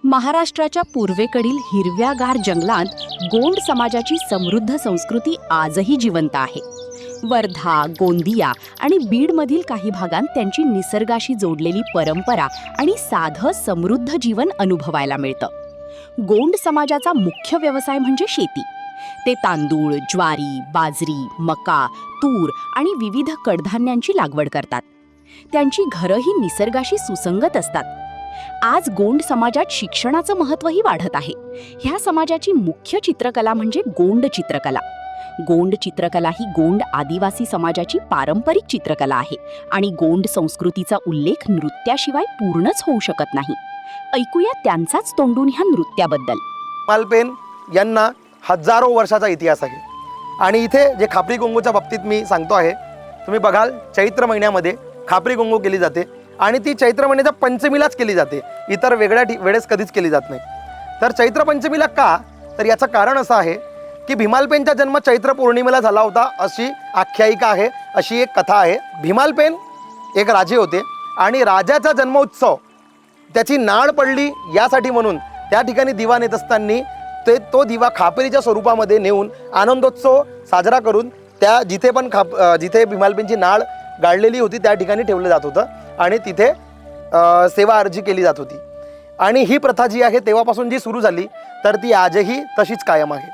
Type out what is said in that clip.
महाराष्ट्राच्या पूर्वेकडील हिरव्यागार जंगलात गोंड समाजाची समृद्ध संस्कृती आजही जिवंत आहे. वर्धा, गोंदिया आणि बीडमधील काही भागांत त्यांची निसर्गाशी जोडलेली परंपरा आणि साधं समृद्ध जीवन अनुभवायला मिळतं. गोंड समाजाचा मुख्य व्यवसाय म्हणजे शेती. ते तांदूळ, ज्वारी, बाजरी, मका, तूर आणि विविध कडधान्यांची लागवड करतात. त्यांची घरंही निसर्गाशी सुसंगत असतात. आज गोंड समाजात शिक्षणाचं महत्त्वही वाढत आहे. ह्या समाजाची मुख्य चित्रकला म्हणजे गोंड चित्रकला. गोंड चित्रकला ही गोंड आदिवासी समाजाची पारंपरिक चित्रकला आहे आणि गोंड संस्कृतीचा उल्लेख नृत्याशिवाय पूर्णच होऊ शकत नाही. ऐकूया त्यांचाच तोंडून ह्या नृत्याबद्दल. मालपेन यांना हजारो वर्षाचा इतिहास आहे आणि इथे जे खापरी गोंगूच्या बाबतीत मी सांगतो आहे, तुम्ही बघाल चैत्र महिन्यामध्ये खापरी गोंगू केली जाते आणि ती चैत्र महिन्याच्या पंचमीलाच केली जाते. इतर वेगळ्या वेळेस कधीच केली जात नाही. तर चैत्र पंचमीला का? तर याचं कारण असं आहे की भीमालपेनचा जन्म चैत्र पौर्णिमेला झाला होता अशी आख्यायिका आहे, अशी एक कथा आहे. भीमालपेन एक राजे होते आणि राजाचा जन्मोत्सव त्याची नाळ पडली यासाठी म्हणून त्या ठिकाणी दिवा नेत असताना तो दिवा खापरीच्या स्वरूपामध्ये नेऊन आनंदोत्सव साजरा करून त्या जिथे भीमालपेनची नाळ गाळलेली होती त्या ठिकाणी ठेवलं जात होतं आणि तिथे सेवा अर्जी केली जात होती. आणि ही प्रथा जी आहे तेव्हापासून जी सुरू झाली तर ती आजही तशीच कायम आहे.